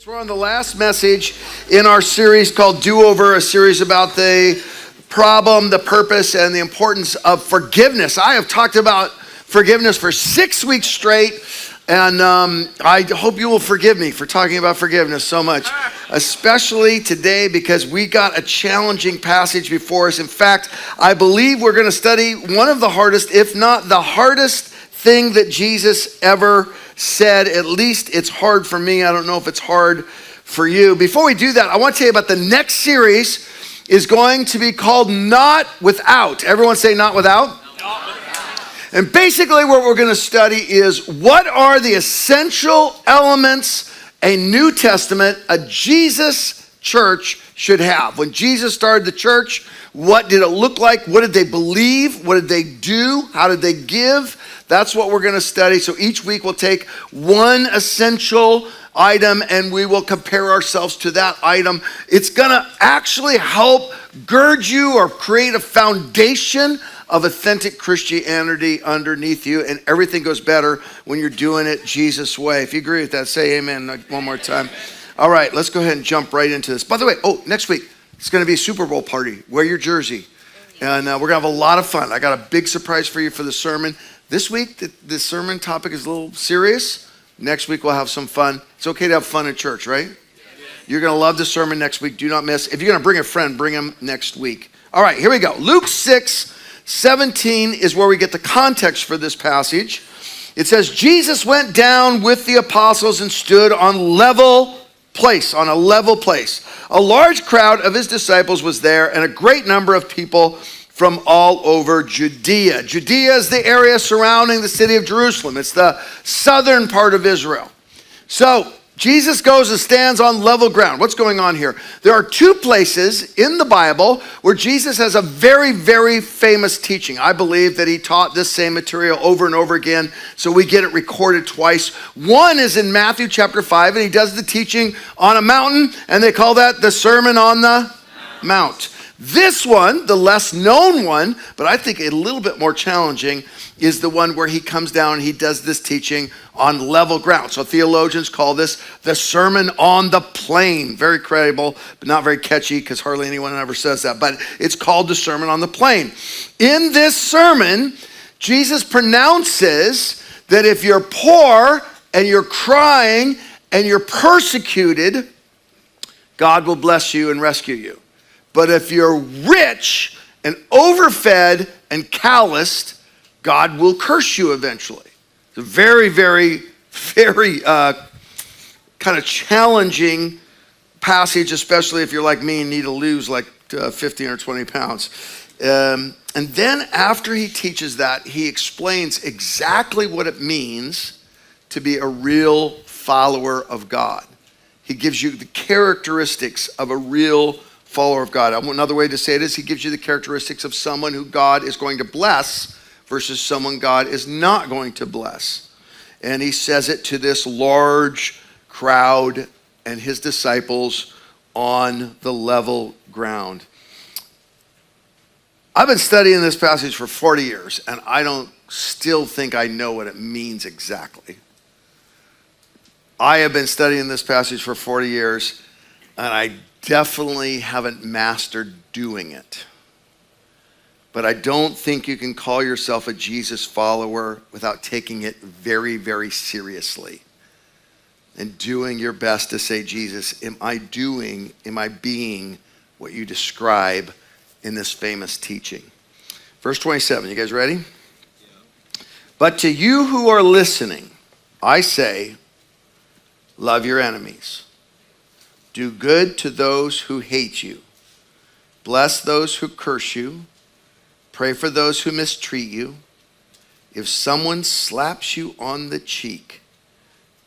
We're on the last message in our series called Do Over, a series about the problem, the purpose, and the importance of forgiveness. I have talked about forgiveness for 6 weeks straight, and I hope you will forgive me for talking about forgiveness so much, especially today because we got a challenging passage before us. In fact, I believe we're going to study one of the hardest, if not the hardest thing that Jesus ever said. At least it's hard for me. I don't know if it's hard for you. Before we do that, I want to tell you about the next series is going to be called Not Without. Everyone say Not Without. And basically what we're going to study is what are the essential elements a New Testament, a Jesus church should have. When Jesus started the church, what did it look like? What did they believe? What did they do? How did they give? That's what we're going to study. So each week we'll take one essential item and we will compare ourselves to that item. It's going to actually help gird you or create a foundation of authentic Christianity underneath you, and everything goes better when you're doing it Jesus' way. If you agree with that, say amen one more time. All right, let's go ahead and jump right into this. By the way, next week, it's going to be a Super Bowl party. Wear your jersey. And we're going to have a lot of fun. I got a big surprise for you for the sermon. This week, the sermon topic is a little serious. Next week, we'll have some fun. It's okay to have fun in church, right? You're going to love the sermon next week. Do not miss. If you're going to bring a friend, bring him next week. All right, here we go. Luke 6:17 is where we get the context for this passage. It says, Jesus went down with the apostles and stood on a level place. A large crowd of his disciples was there, and a great number of people from all over Judea. Judea is the area surrounding the city of Jerusalem. It's the southern part of Israel. So Jesus goes and stands on level ground. What's going on here? There are two places in the Bible where Jesus has a very, very famous teaching. I believe that he taught this same material over and over again, so we get it recorded twice. One is in Matthew chapter 5, and he does the teaching on a mountain, and they call that the Sermon on the Mount. This one, the less known one, but I think a little bit more challenging, is the one where he comes down and he does this teaching on level ground. So theologians call this the Sermon on the Plain. Very credible, but not very catchy because hardly anyone ever says that. But it's called the Sermon on the Plain. In this sermon, Jesus pronounces that if you're poor and you're crying and you're persecuted, God will bless you and rescue you. But if you're rich and overfed and calloused, God will curse you eventually. It's a very, very, very kind of challenging passage, especially if you're like me and need to lose like 15 or 20 pounds. And then after he teaches that, he explains exactly what it means to be a real follower of God. He gives you the characteristics of a real follower of God. Another way to say it is he gives you the characteristics of someone who God is going to bless versus someone God is not going to bless. And he says it to this large crowd and his disciples on the level ground. I've been studying this passage for 40 years, and I don't still think I know what it means exactly. I have been studying this passage for 40 years, and I definitely haven't mastered doing it. But I don't think you can call yourself a Jesus follower without taking it very, very seriously and doing your best to say, Jesus, am I being what you describe in this famous teaching? Verse 27, you guys ready? Yeah. But to you who are listening, I say, love your enemies. Do good to those who hate you. Bless those who curse you. Pray for those who mistreat you. If someone slaps you on the cheek,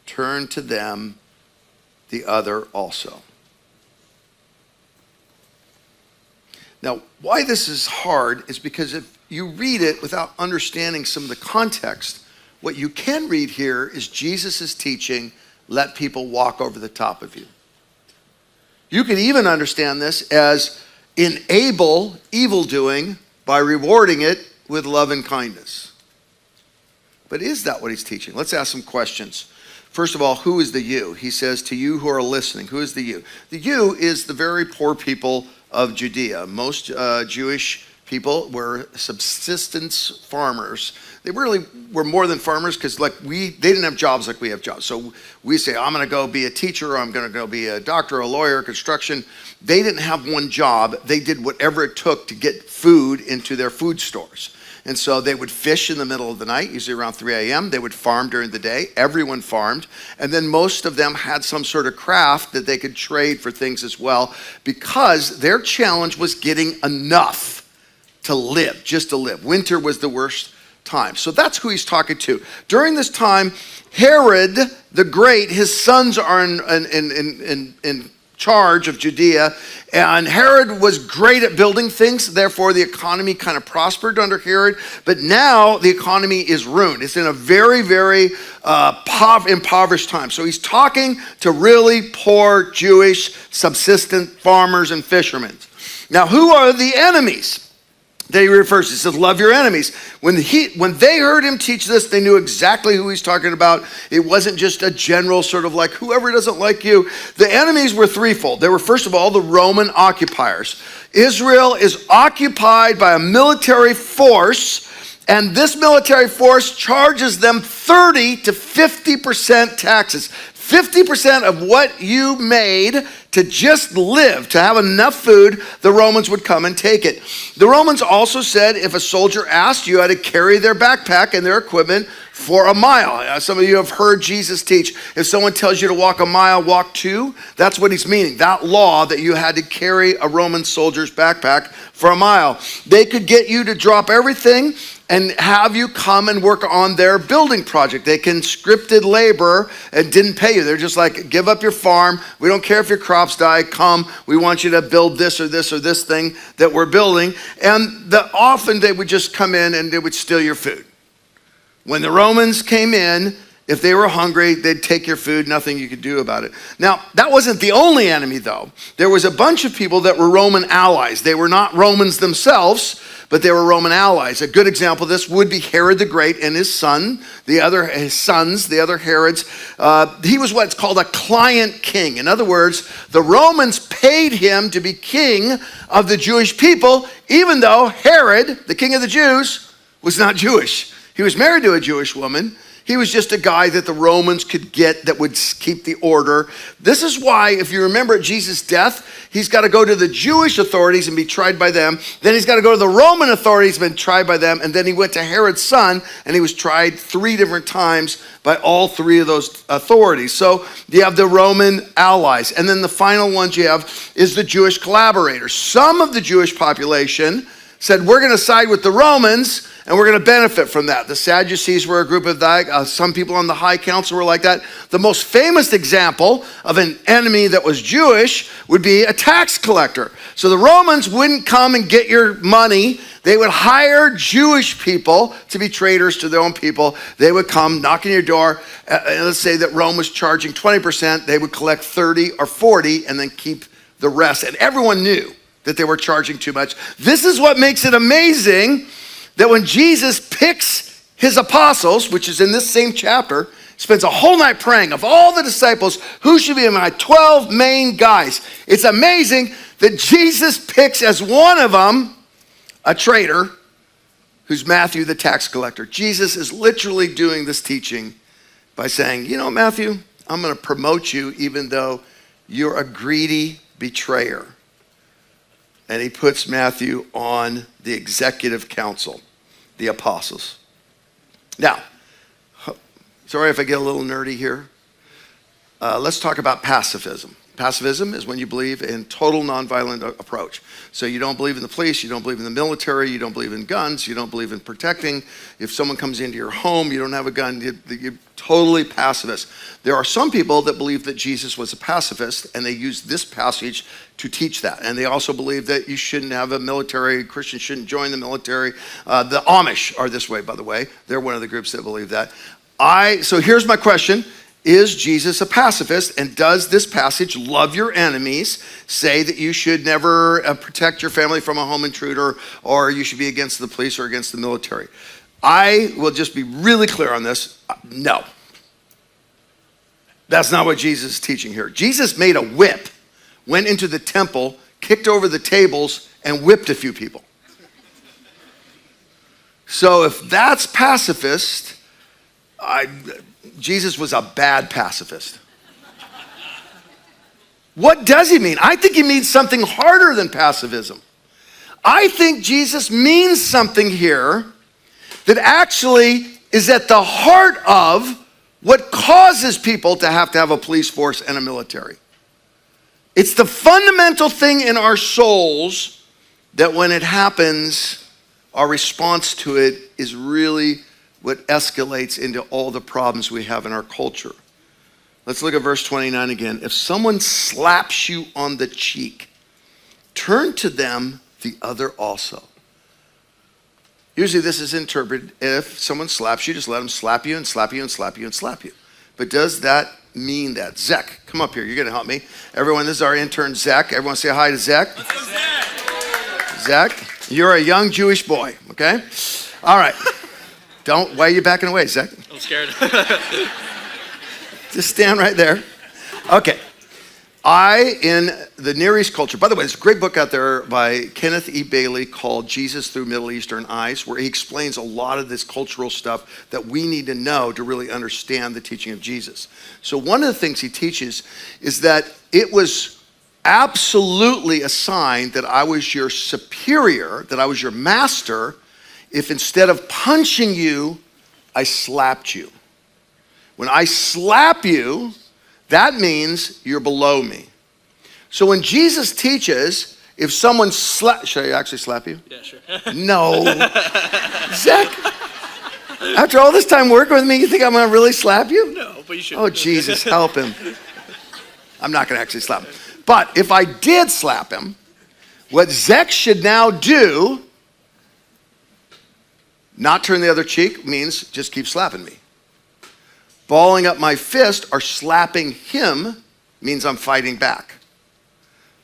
turn to them the other also. Now, why this is hard is because if you read it without understanding some of the context, what you can read here is Jesus' teaching, let people walk over the top of you. You can even understand this as enable evildoing by rewarding it with love and kindness. But is that what he's teaching? Let's ask some questions. First of all, who is the you? He says, to you who are listening, who is the you? The you is the very poor people of Judea. Most Jewish people were subsistence farmers. They really were more than farmers because they didn't have jobs like we have jobs. So we say, I'm going to go be a teacher, or I'm going to go be a doctor, a lawyer, construction. They didn't have one job. They did whatever it took to get food into their food stores. And so they would fish in the middle of the night, usually around 3 a.m. They would farm during the day. Everyone farmed. And then most of them had some sort of craft that they could trade for things as well, because their challenge was getting enough to live, just to live. Winter was the worst time. So that's who he's talking to. During this time, Herod the Great, his sons are in charge of Judea, and Herod was great at building things. Therefore, the economy kind of prospered under Herod, but now the economy is ruined. It's in a very, very impoverished time. So he's talking to really poor Jewish subsistent farmers and fishermen. Now, who are the enemies that he refers to? He says, love your enemies. When they heard him teach this, they knew exactly who he's talking about. It wasn't just a general sort of like, whoever doesn't like you. The enemies were threefold. They were, first of all, the Roman occupiers. Israel is occupied by a military force, and this military force charges them 30 to 50% taxes. 50% of what you made to just live, to have enough food, the Romans would come and take it. The Romans also said if a soldier asked, you had to carry their backpack and their equipment for a mile. Some of you have heard Jesus teach, if someone tells you to walk a mile, walk two. That's what he's meaning. That law that you had to carry a Roman soldier's backpack for a mile. They could get you to drop everything and have you come and work on their building project. They conscripted labor and didn't pay you. They're just like, give up your farm. We don't care if your crops die. Come, we want you to build this or this or this thing that we're building. And often they would just come in and they would steal your food. When the Romans came in, if they were hungry, they'd take your food, nothing you could do about it. Now, that wasn't the only enemy, though. There was a bunch of people that were Roman allies. They were not Romans themselves, but they were Roman allies. A good example of this would be Herod the Great and his sons, the other Herods. He was what's called a client king. In other words, the Romans paid him to be king of the Jewish people, even though Herod, the king of the Jews, was not Jewish. He was married to a Jewish woman. He was just a guy that the Romans could get that would keep the order. This is why, if you remember at Jesus' death, he's got to go to the Jewish authorities and be tried by them. Then he's got to go to the Roman authorities and be tried by them. And then he went to Herod's son, and he was tried 3 different times by all 3 of those authorities. So you have the Roman allies. And then the final ones you have is the Jewish collaborators. Some of the Jewish population said, we're going to side with the Romans, and we're going to benefit from that. The Sadducees were a group of that. Some people on the high council were like that. The most famous example of an enemy that was Jewish would be a tax collector. So the Romans wouldn't come and get your money. They would hire Jewish people to be traitors to their own people. They would come, knock on your door. And let's say that Rome was charging 20%. They would collect 30 or 40 and then keep the rest. And everyone knew that they were charging too much. This is what makes it amazing that when Jesus picks his apostles, which is in this same chapter, spends a whole night praying of all the disciples, who should be my 12 main guys. It's amazing that Jesus picks as one of them a traitor who's Matthew the tax collector. Jesus is literally doing this teaching by saying, you know, Matthew, I'm going to promote you even though you're a greedy betrayer. And he puts Matthew on the executive council, the apostles. Now, sorry if I get a little nerdy here. Let's talk about pacifism. Pacifism is when you believe in total nonviolent approach. So you don't believe in the police, you don't believe in the military, you don't believe in guns, you don't believe in protecting. If someone comes into your home, you don't have a gun, you're totally pacifist. There are some people that believe that Jesus was a pacifist, and they use this passage to teach that. And they also believe that you shouldn't have a military, Christians shouldn't join the military. The Amish are this way, by the way. They're one of the groups that believe that. So here's my question. Is Jesus a pacifist? And does this passage, love your enemies, say that you should never protect your family from a home intruder, or you should be against the police or against the military? I will just be really clear on this. No. That's not what Jesus is teaching here. Jesus made a whip, went into the temple, kicked over the tables, and whipped a few people. So if that's pacifist, Jesus was a bad pacifist. What does he mean? I think he means something harder than pacifism. I think Jesus means something here that actually is at the heart of what causes people to have a police force and a military. It's the fundamental thing in our souls that when it happens, our response to it is really what escalates into all the problems we have in our culture. Let's look at verse 29 again. If someone slaps you on the cheek, turn to them the other also. Usually this is interpreted, if someone slaps you, just let them slap you and slap you and slap you and slap you. But does that mean that? Zach, come up here. You're going to help me. Everyone, this is our intern, Zach. Everyone say hi to Zach. Zach, you're a young Jewish boy, okay? All right. Why are you backing away, Zach? I'm scared. Just stand right there. Okay. In the Near East culture, by the way, there's a great book out there by Kenneth E. Bailey called Jesus Through Middle Eastern Eyes, where he explains a lot of this cultural stuff that we need to know to really understand the teaching of Jesus. So one of the things he teaches is that it was absolutely a sign that I was your superior, that I was your master, if instead of punching you, I slapped you. When I slap you, that means you're below me. So when Jesus teaches, if someone should I actually slap you? Yeah, sure. No. Zach, after all this time working with me, you think I'm going to really slap you? No, but you should. Oh, Jesus, help him. I'm not going to actually slap him. But if I did slap him, what Zach should now do, not turn the other cheek, means just keep slapping me. Balling up my fist or slapping him means I'm fighting back.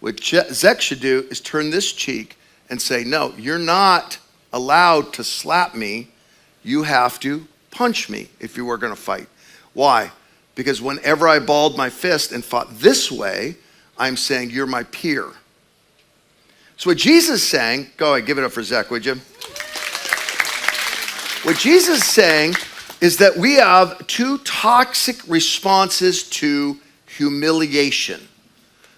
What Zach should do is turn this cheek and say, no, you're not allowed to slap me. You have to punch me if you were going to fight. Why? Because whenever I balled my fist and fought this way, I'm saying you're my peer. So what Jesus is saying, go ahead, give it up for Zach, would you? What Jesus is saying is that we have two toxic responses to humiliation.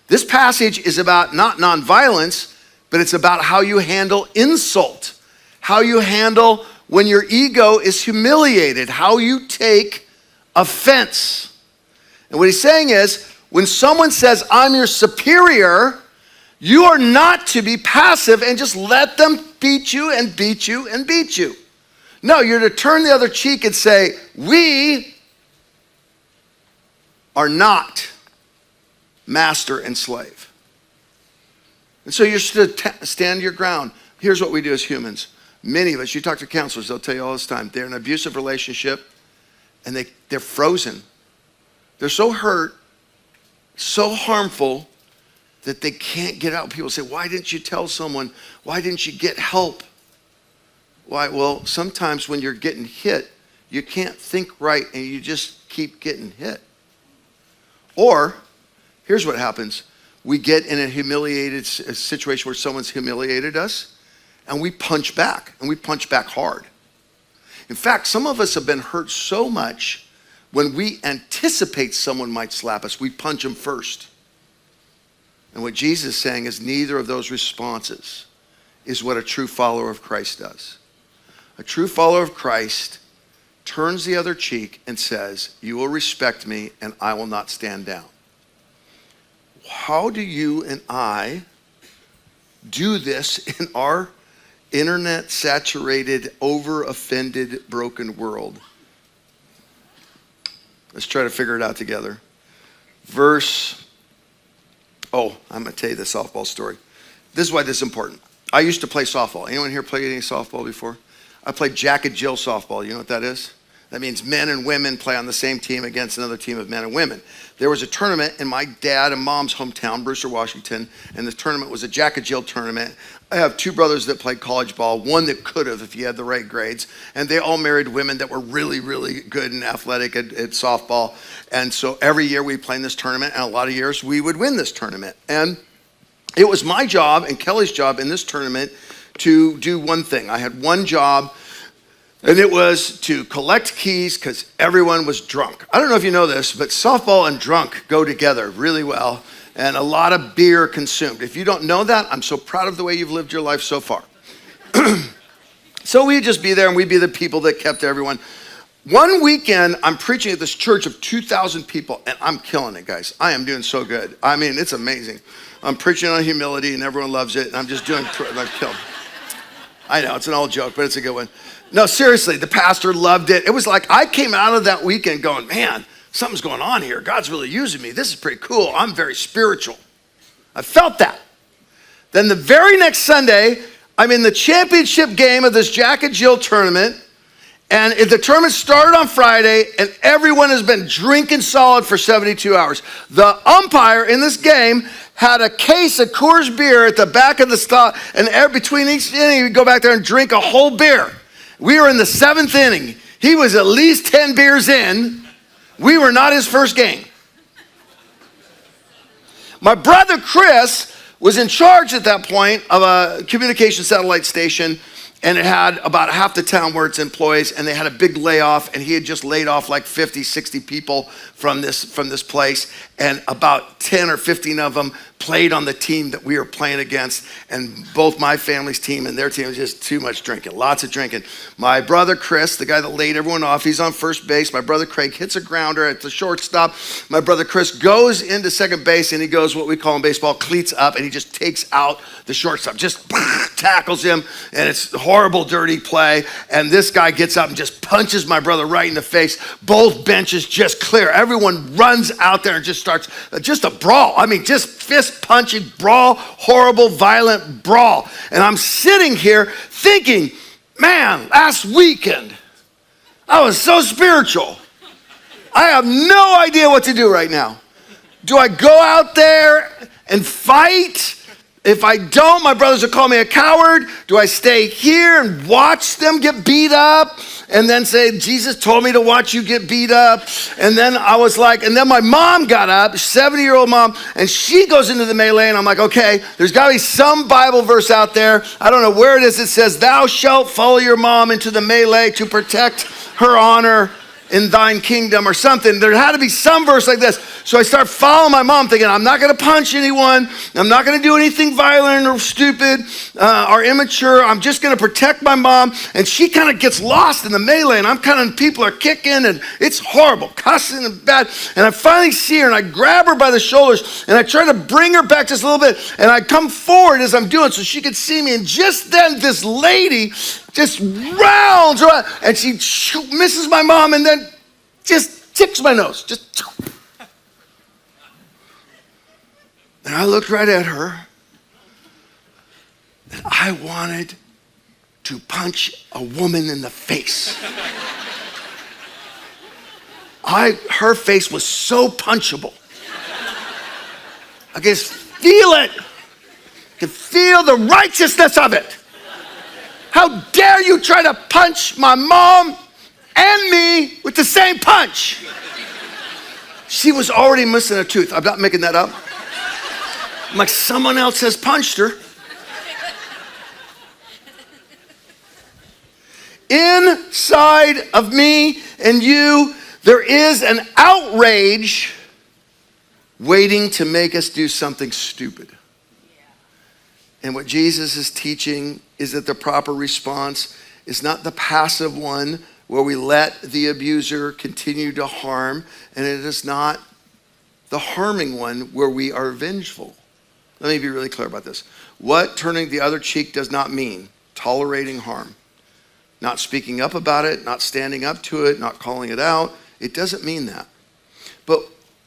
This passage is about not nonviolence, but it's about how you handle insult, how you handle when your ego is humiliated, how you take offense. And what he's saying is, when someone says, I'm your superior, you are not to be passive and just let them beat you and beat you and beat you. No, you're to turn the other cheek and say, we are not master and slave. And so you're to stand your ground. Here's what we do as humans. Many of us, you talk to counselors, they'll tell you all this time, they're in an abusive relationship and they're frozen. They're so hurt, so harmful that they can't get out. People say, why didn't you tell someone? Why didn't you get help? Why? Well, sometimes when you're getting hit, you can't think right and you just keep getting hit. Or, here's what happens. We get in a humiliated situation where someone's humiliated us and we punch back, and we punch back hard. In fact, some of us have been hurt so much when we anticipate someone might slap us, we punch them first. And what Jesus is saying is neither of those responses is what a true follower of Christ does. A true follower of Christ turns the other cheek and says, you will respect me and I will not stand down. How do you and I do this in our internet-saturated, over-offended, broken world? Let's try to figure it out together. I'm going to tell you the softball story. This is why this is important. I used to play softball. Anyone here play any softball before? I played Jack and Jill softball. You know what that is? That means men and women play on the same team against another team of men and women. There was a tournament in my dad and mom's hometown, Brewster, Washington, and the tournament was a Jack and Jill tournament. I have two brothers that played college ball, one that could have if he had the right grades, and they all married women that were really, really good and athletic at softball. And so every year we played in this tournament, and a lot of years we would win this tournament. And it was my job and Kelly's job in this tournament to do one thing. I had one job, and it was to collect keys because everyone was drunk. I don't know if you know this, but softball and drunk go together really well, and a lot of beer consumed. If you don't know that, I'm so proud of the way you've lived your life so far. So we'd just be there, and we'd be the people that kept everyone. One weekend, I'm preaching at this church of 2,000 people, and I'm killing it, guys. I am doing so good. I mean, it's amazing. I'm preaching on humility, and everyone loves it, and I'm just doing, I'm killed. I know, it's an old joke, but it's a good one. No, seriously, the pastor loved it. It was like I came out of that weekend going, man, something's going on here. God's really using me. This is pretty cool. I'm very spiritual. I felt that. Then the very next Sunday, I'm in the championship game of this Jack and Jill tournament. And the tournament started on Friday, and everyone has been drinking solid for 72 hours. The umpire in this game had a case of Coors beer at the back of the stop, and between each inning, we'd go back there and drink a whole beer. We were in the 7th inning. He was at least 10 beers in. We were not his first game. My brother Chris was in charge at that point of a communication satellite station, and it had about half the town were its employees, and they had a big layoff, and he had just laid off like 50, 60 people from this place, and about 10 or 15 of them played on the team that we were playing against, and both my family's team and their team was just too much drinking, lots of drinking. My brother Chris, the guy that laid everyone off, he's on first base. My brother Craig hits a grounder at the shortstop. My brother Chris goes into second base, and he goes what we call in baseball, cleats up, and he just takes out the shortstop, just tackles him, and it's horrible, dirty play, and this guy gets up and just punches my brother right in the face. Both benches just clear. Everyone runs out there and just starts just a brawl. I mean, just fist punching brawl, horrible, violent brawl. And I'm sitting here thinking, man, last weekend, I was so spiritual. I have no idea what to do right now. Do I go out there and fight? If I don't, my brothers will call me a coward. Do I stay here and watch them get beat up and then say, Jesus told me to watch you get beat up? And then I was like, and then my mom got up, 70-year-old mom, and she goes into the melee, and I'm like, okay, there's got to be some Bible verse out there. I don't know where it is. It says, thou shalt follow your mom into the melee to protect her honor in thine kingdom or something. There had to be some verse like this. So I start following my mom thinking, I'm not going to punch anyone. I'm not going to do anything violent or stupid or immature. I'm just going to protect my mom. And she kind of gets lost in the melee, and I'm kind of, people are kicking, and it's horrible, cussing and bad. And I finally see her, and I grab her by the shoulders, and I try to bring her back just a little bit. And I come forward as I'm doing so she could see me. And just then this lady just rounds around, and she misses my mom, and then just ticks my nose. Just. And I looked right at her, and I wanted to punch a woman in the face. Her face was so punchable. I could just feel it. I could feel the righteousness of it. How dare you try to punch my mom and me with the same punch? She was already missing a tooth. I'm not making that up. I'm like, someone else has punched her. Inside of me and you, there is an outrage waiting to make us do something stupid. And what Jesus is teaching is that the proper response is not the passive one where we let the abuser continue to harm, and it is not the harming one where we are vengeful. Let me be really clear about this. What turning the other cheek does not mean tolerating harm, not speaking up about it, not standing up to it, not calling it out. It doesn't mean that. But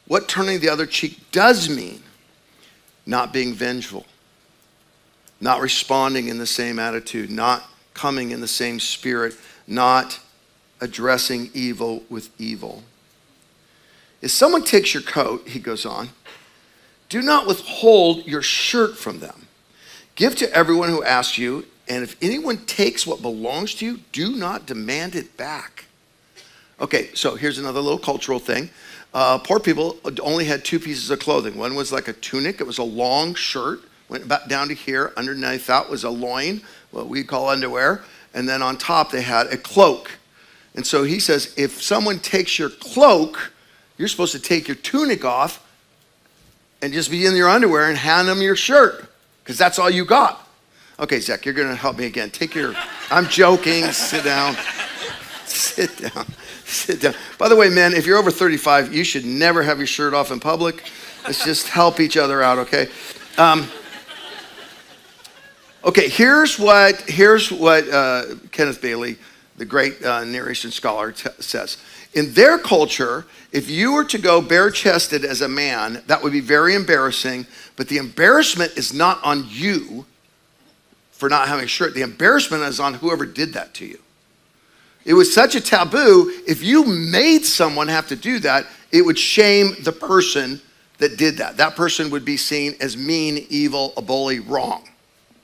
what turning the other cheek does mean, not being vengeful, not responding in the same attitude, not coming in the same spirit, not addressing evil with evil. If someone takes your coat, he goes on, do not withhold your shirt from them. Give to everyone who asks you, and if anyone takes what belongs to you, do not demand it back. Okay, so here's another little cultural thing. Poor people only had two pieces of clothing. One was like a tunic. It was a long shirt, went about down to here. Underneath that was a loin, what we call underwear. And then on top they had a cloak. And so he says, if someone takes your cloak, you're supposed to take your tunic off and just be in your underwear and hand them your shirt, because that's all you got. Okay, Zach, you're going to help me again. I'm joking. Sit down. Sit down. Sit down. By the way, men, if you're over 35, you should never have your shirt off in public. Let's just help each other out, okay? Okay, here's what Kenneth Bailey, the great narration scholar, says. In their culture, if you were to go bare-chested as a man, that would be very embarrassing, but the embarrassment is not on you for not having a shirt. The embarrassment is on whoever did that to you. It was such a taboo. If you made someone have to do that, it would shame the person that did that. That person would be seen as mean, evil, a bully, wrong.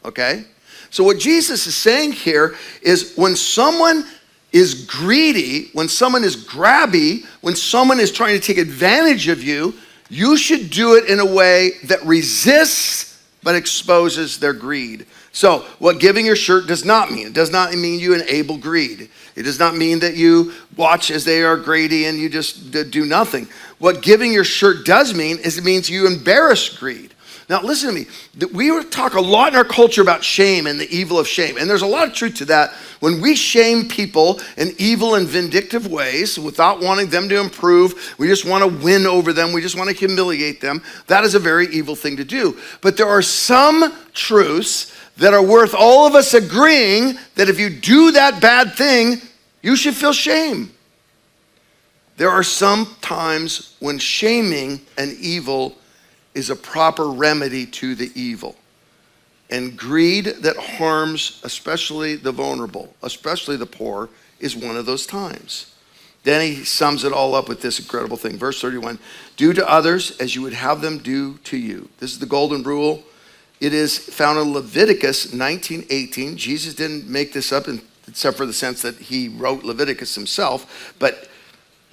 Okay? So what Jesus is saying here is when someone is greedy, when someone is grabby, when someone is trying to take advantage of you, you should do it in a way that resists but exposes their greed. So what giving your shirt does not mean, it does not mean you enable greed. It does not mean that you watch as they are greedy and you just do nothing. What giving your shirt does mean is it means you embarrass greed. Now listen to me, we talk a lot in our culture about shame and the evil of shame. And there's a lot of truth to that. When we shame people in evil and vindictive ways without wanting them to improve, we just want to win over them, we just want to humiliate them, that is a very evil thing to do. But there are some truths that are worth all of us agreeing that if you do that bad thing, you should feel shame. There are some times when shaming an evil is a proper remedy to the evil. And greed that harms especially the vulnerable, especially the poor, is one of those times. Then he sums it all up with this incredible thing. Verse 31, do to others as you would have them do to you. This is the golden rule. It is found in Leviticus 19:18. Jesus didn't make this up except for the sense that he wrote Leviticus himself. But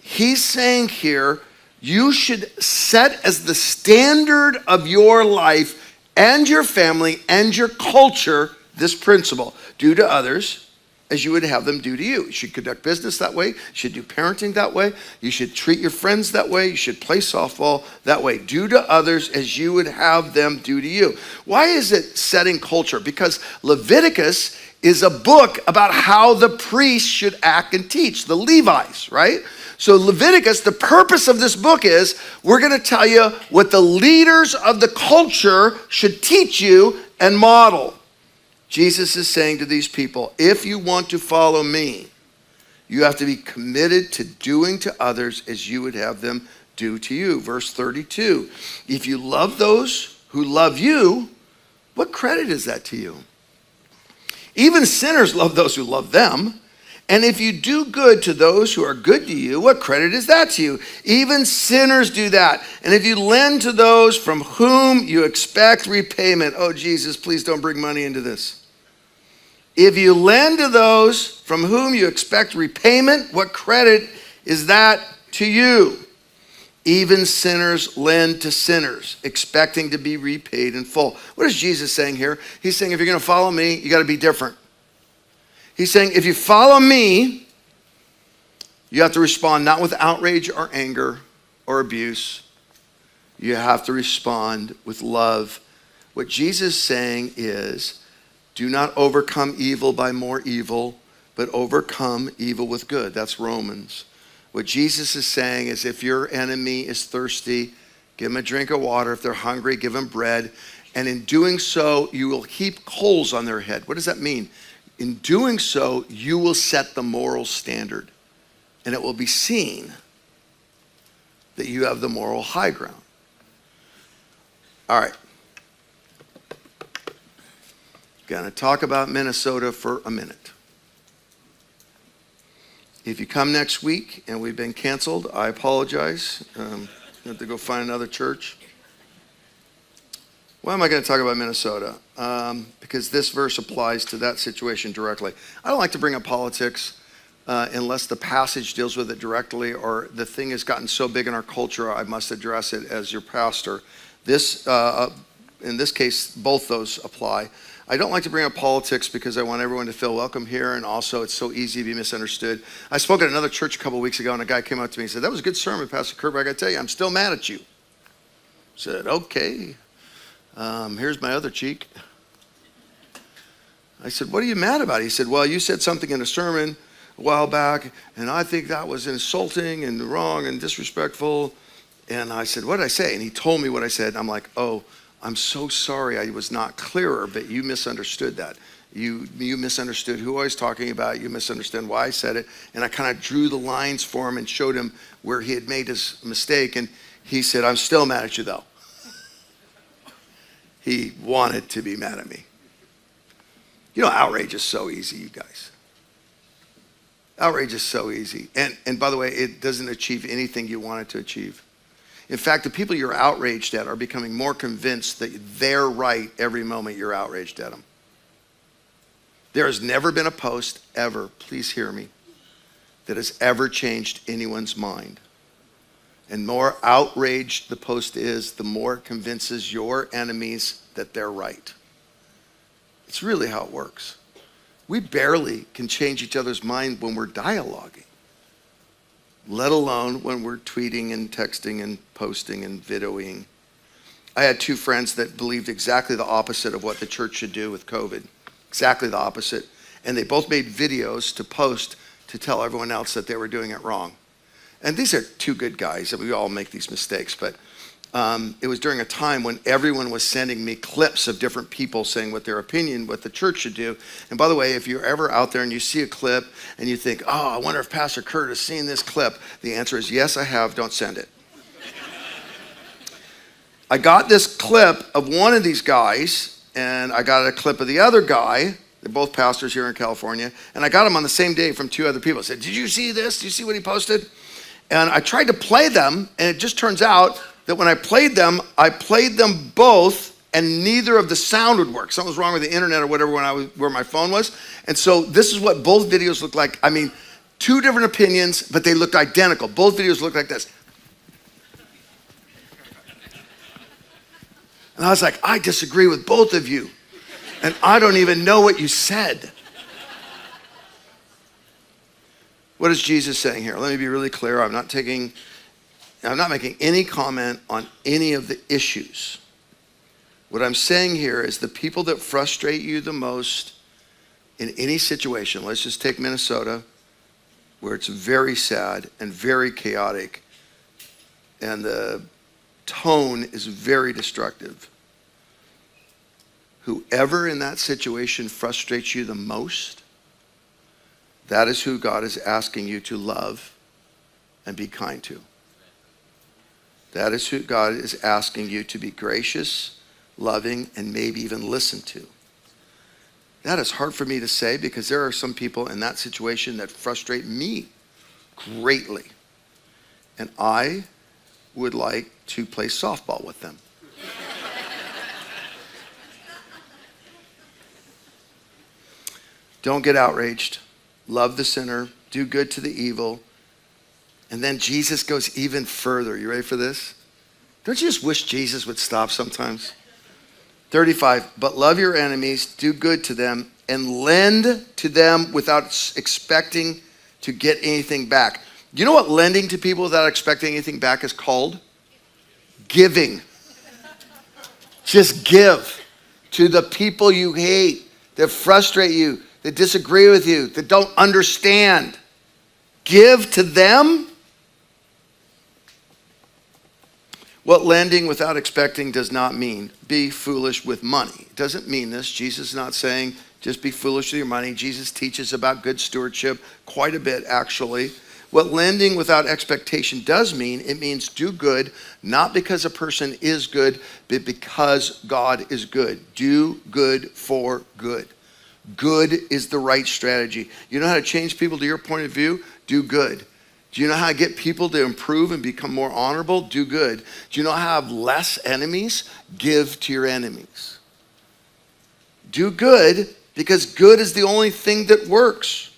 he's saying here, you should set as the standard of your life and your family and your culture this principle. Do to others as you would have them do to you. You should conduct business that way. You should do parenting that way. You should treat your friends that way. You should play softball that way. Do to others as you would have them do to you. Why is it setting culture? Because Leviticus is a book about how the priests should act and teach, the Levites, right? So Leviticus, the purpose of this book is, we're going to tell you what the leaders of the culture should teach you and model. Jesus is saying to these people, if you want to follow me, you have to be committed to doing to others as you would have them do to you. Verse 32, if you love those who love you, what credit is that to you? Even sinners love those who love them. And if you do good to those who are good to you, what credit is that to you? Even sinners do that. And if you lend to those from whom you expect repayment, oh Jesus, please don't bring money into this. If you lend to those from whom you expect repayment, what credit is that to you? Even sinners lend to sinners, expecting to be repaid in full. What is Jesus saying here? He's saying if you're going to follow me, you got to be different. He's saying, if you follow me, you have to respond not with outrage or anger or abuse. You have to respond with love. What Jesus is saying is, do not overcome evil by more evil, but overcome evil with good. That's Romans. What Jesus is saying is, if your enemy is thirsty, give them a drink of water. If they're hungry, give them bread. And in doing so, you will heap coals on their head. What does that mean? In doing so, you will set the moral standard, and it will be seen that you have the moral high ground. All right. Going to talk about Minnesota for a minute. If you come next week and we've been canceled, I apologize. You have to go find another church. Why am I going to talk about Minnesota? Because this verse applies to that situation directly. I don't like to bring up politics unless the passage deals with it directly or the thing has gotten so big in our culture, I must address it as your pastor. In this case, both those apply. I don't like to bring up politics because I want everyone to feel welcome here, and also it's so easy to be misunderstood. I spoke at another church a couple weeks ago, and a guy came up to me and said, "That was a good sermon, Pastor Kirk, but I got to tell you, I'm still mad at you." I said, "Okay, here's my other cheek." I said, "What are you mad about?" He said, "Well, you said something in a sermon a while back, and I think that was insulting and wrong and disrespectful." And I said, "What did I say?" And he told me what I said, and I'm like, "Oh, I'm so sorry I was not clearer, but you misunderstood that. You misunderstood who I was talking about. You misunderstood why I said it." And I kind of drew the lines for him and showed him where he had made his mistake. And he said, "I'm still mad at you, though." He wanted to be mad at me. You know, outrage is so easy, you guys. Outrage is so easy. And by the way, it doesn't achieve anything you want it to achieve. In fact, the people you're outraged at are becoming more convinced that they're right every moment you're outraged at them. There has never been a post ever, please hear me, that has ever changed anyone's mind. And the more outraged the post is, the more it convinces your enemies that they're right. It's really how it works. We barely can change each other's mind when we're dialoguing, let alone when we're tweeting and texting and posting and videoing. I had two friends that believed exactly the opposite of what the church should do with COVID. Exactly the opposite. And they both made videos to post to tell everyone else that they were doing it wrong. And these are two good guys, and we all make these mistakes, but it was during a time when everyone was sending me clips of different people saying what their opinion, what the church should do. And by the way, if you're ever out there and you see a clip and you think, "Oh, I wonder if Pastor Kurt has seen this clip," the answer is yes, I have. Don't send it. I got this clip of one of these guys, and I got a clip of the other guy. They're both pastors here in California, and I got them on the same day from two other people. I said, "Did you see this? Did you see what he posted?" And I tried to play them, and it just turns out that when I played them both, and neither of the sound would work. Something was wrong with the internet or whatever where my phone was. And so this is what both videos look like. I mean, two different opinions, but they looked identical. Both videos looked like this. And I was like, "I disagree with both of you, and I don't even know what you said." What is Jesus saying here? Let me be really clear. I'm not making any comment on any of the issues. What I'm saying here is the people that frustrate you the most in any situation, let's just take Minnesota, where it's very sad and very chaotic, and the tone is very destructive. Whoever in that situation frustrates you the most, that is who God is asking you to love and be kind to. That is who God is asking you to be gracious, loving, and maybe even listen to. That is hard for me to say because there are some people in that situation that frustrate me greatly. And I would like to play softball with them. Don't get outraged. Love the sinner. Do good to the evil. And then Jesus goes even further. You ready for this? Don't you just wish Jesus would stop sometimes? 35, but love your enemies, do good to them, and lend to them without expecting to get anything back. You know what lending to people without expecting anything back is called? Giving. Just give to the people you hate, that frustrate you, that disagree with you, that don't understand. Give to them. What lending without expecting does not mean be foolish with money. It doesn't mean this. Jesus is not saying just be foolish with your money. Jesus teaches about good stewardship quite a bit, actually. What lending without expectation does mean, it means do good, not because a person is good, but because God is good. Do good for good. Good is the right strategy. You know how to change people to your point of view? Do good. Do you know how to get people to improve and become more honorable? Do good. Do you know how to have less enemies? Give to your enemies. Do good, because good is the only thing that works.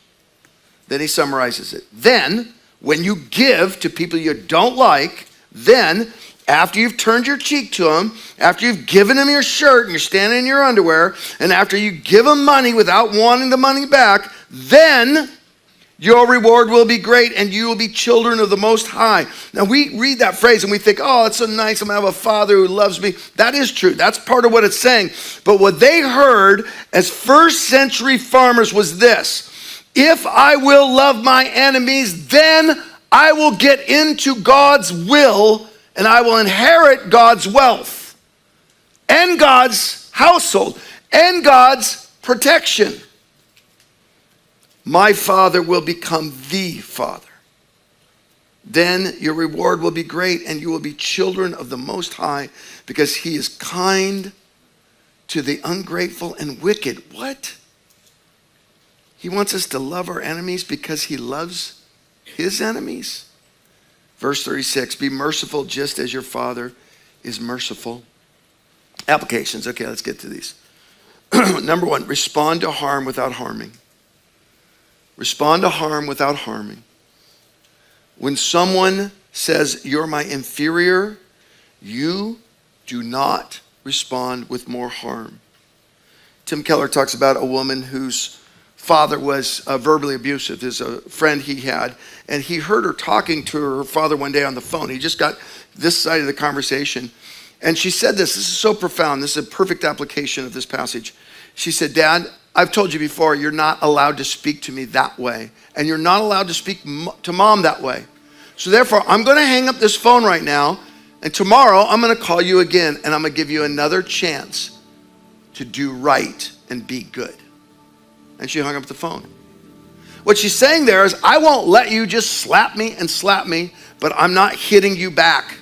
Then he summarizes it. Then, when you give to people you don't like, then after you've turned your cheek to them, after you've given them your shirt and you're standing in your underwear, and after you give them money without wanting the money back, then your reward will be great and you will be children of the Most High. Now we read that phrase and we think, oh, it's so nice, I'm gonna have a father who loves me. That is true, that's part of what it's saying. But what they heard as first century farmers was this: if I will love my enemies, then I will get into God's will and I will inherit God's wealth and God's household and God's protection. My Father will become the Father. Then your reward will be great and you will be children of the Most High, because he is kind to the ungrateful and wicked. What? He wants us to love our enemies because he loves his enemies? Verse 36, be merciful just as your Father is merciful. Applications. Okay, let's get to these. Number one, respond to harm without harming. Respond to harm without harming. When someone says, you're my inferior, you do not respond with more harm. Tim Keller talks about a woman whose father was verbally abusive. There's a friend he had, and he heard her talking to her father one day on the phone. He just got this side of the conversation. And she said this is so profound. This is a perfect application of this passage. She said, Dad, I've told you before, you're not allowed to speak to me that way. And you're not allowed to speak to Mom that way. So therefore, I'm going to hang up this phone right now. And tomorrow, I'm going to call you again. And I'm going to give you another chance to do right and be good. And she hung up the phone. What she's saying there is, I won't let you just slap me, but I'm not hitting you back.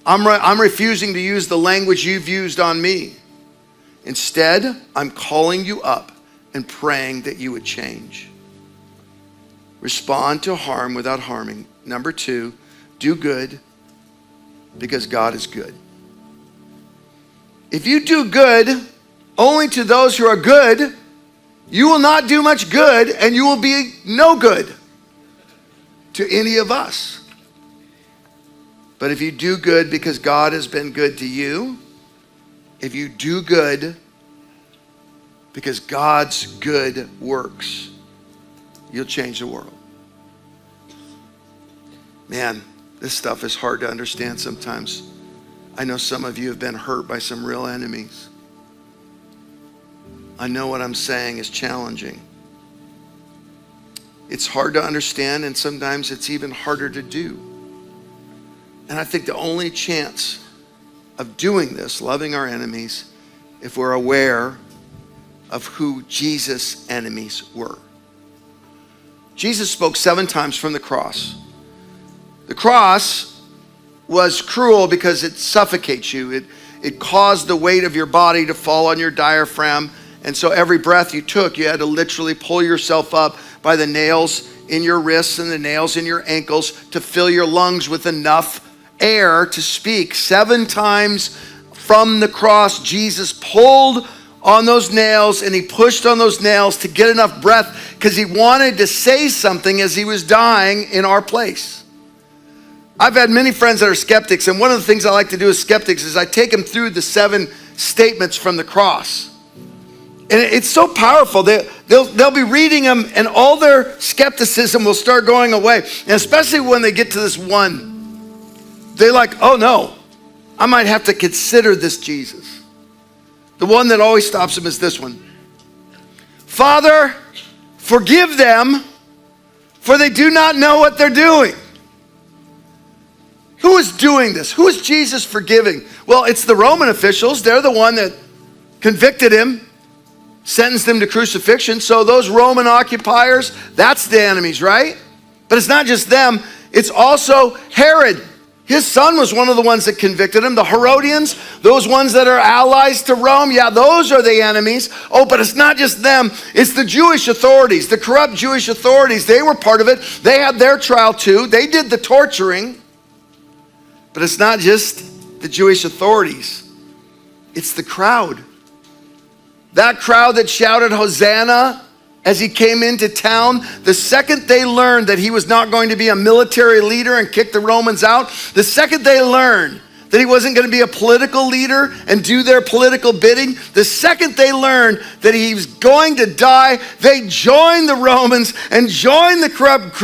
I'm refusing to use the language you've used on me. Instead, I'm calling you up and praying that you would change. Respond to harm without harming. Number two, do good because God is good. If you do good only to those who are good, you will not do much good and you will be no good to any of us. But if you do good because God has been good to you, if you do good because God's good works, you'll change the world. Man, this stuff is hard to understand sometimes. I know some of you have been hurt by some real enemies. I know what I'm saying is challenging. It's hard to understand, and sometimes it's even harder to do. And I think the only chance of doing this, loving our enemies, if we're aware of who Jesus' enemies were. Jesus spoke 7 times from the cross. The cross was cruel because it suffocates you. It caused the weight of your body to fall on your diaphragm. And so every breath you took, you had to literally pull yourself up by the nails in your wrists and the nails in your ankles to fill your lungs with enough air to speak. 7 times from the cross, Jesus pulled on those nails and he pushed on those nails to get enough breath because he wanted to say something as he was dying in our place. I've had many friends that are skeptics, and one of the things I like to do with skeptics is I take them through the 7 statements from the cross. And it's so powerful. They'll be reading them and all their skepticism will start going away. And especially when they get to this one, they're like, oh no, I might have to consider this Jesus. The one that always stops them is this one. Father, forgive them, for they do not know what they're doing. Who is doing this? Who is Jesus forgiving? Well, it's the Roman officials. They're the one that convicted him, sentenced him to crucifixion. So those Roman occupiers, that's the enemies, right? But it's not just them. It's also Herod. His son was one of the ones that convicted him. The Herodians, those ones that are allies to Rome, yeah, those are the enemies. Oh, but it's not just them. It's the Jewish authorities, the corrupt Jewish authorities. They were part of it. They had their trial too. They did the torturing. But it's not just the Jewish authorities. It's the crowd. That crowd that shouted Hosanna as he came into town, the second they learned that he was not going to be a military leader and kick the Romans out, the second they learned that he wasn't going to be a political leader and do their political bidding, the second they learned that he was going to die, they joined the Romans and joined the corrupt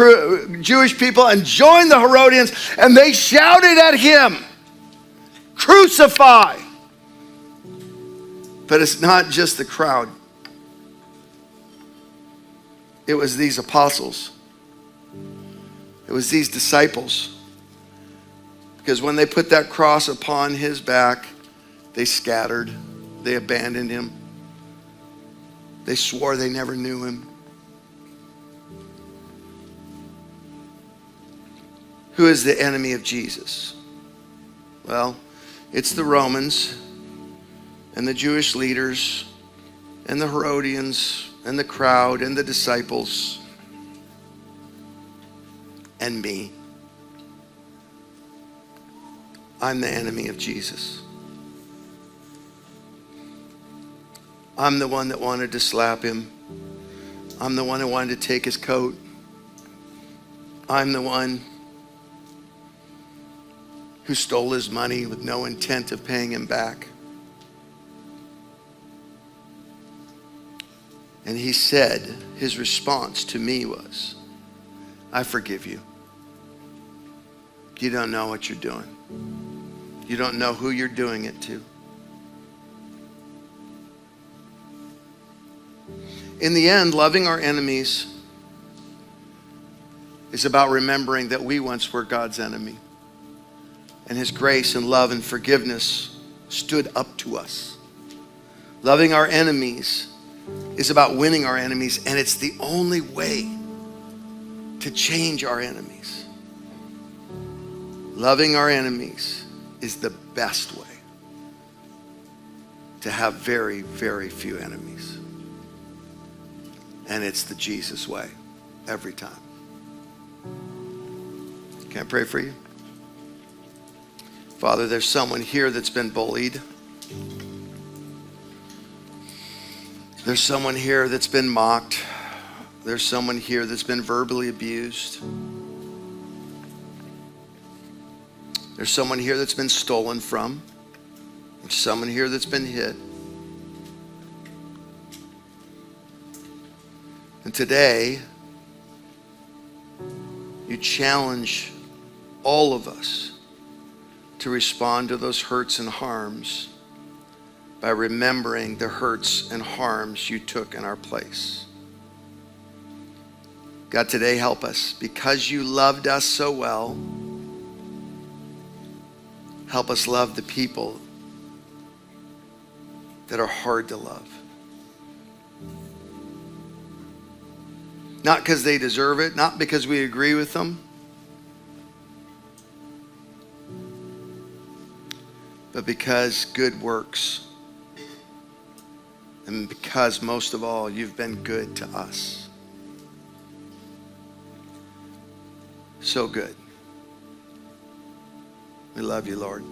Jewish people and joined the Herodians, and they shouted at him, "Crucify!" But it's not just the crowd. It was these apostles. It was these disciples. Because when they put that cross upon his back, they scattered. They abandoned him. They swore they never knew him. Who is the enemy of Jesus? Well, it's the Romans and the Jewish leaders and the Herodians and the crowd and the disciples and me. I'm the enemy of Jesus. I'm the one that wanted to slap him. I'm the one who wanted to take his coat. I'm the one who stole his money with no intent of paying him back. And he said, his response to me was, "I forgive you. You don't know what you're doing. You don't know who you're doing it to." In the end, loving our enemies is about remembering that we once were God's enemy. And his grace and love and forgiveness stood up to us. Loving our enemies is about winning our enemies, and it's the only way to change our enemies. Loving our enemies is the best way to have very, very few enemies. And it's the Jesus way every time. Can I pray for you? Father, there's someone here that's been bullied. There's someone here that's been mocked. There's someone here that's been verbally abused. There's someone here that's been stolen from. There's someone here that's been hit. And today, you challenge all of us to respond to those hurts and harms by remembering the hurts and harms you took in our place. God, today help us. Because you loved us so well, help us love the people that are hard to love. Not because they deserve it, not because we agree with them, but because good works. And because, most of all, you've been good to us. So good. We love you, Lord.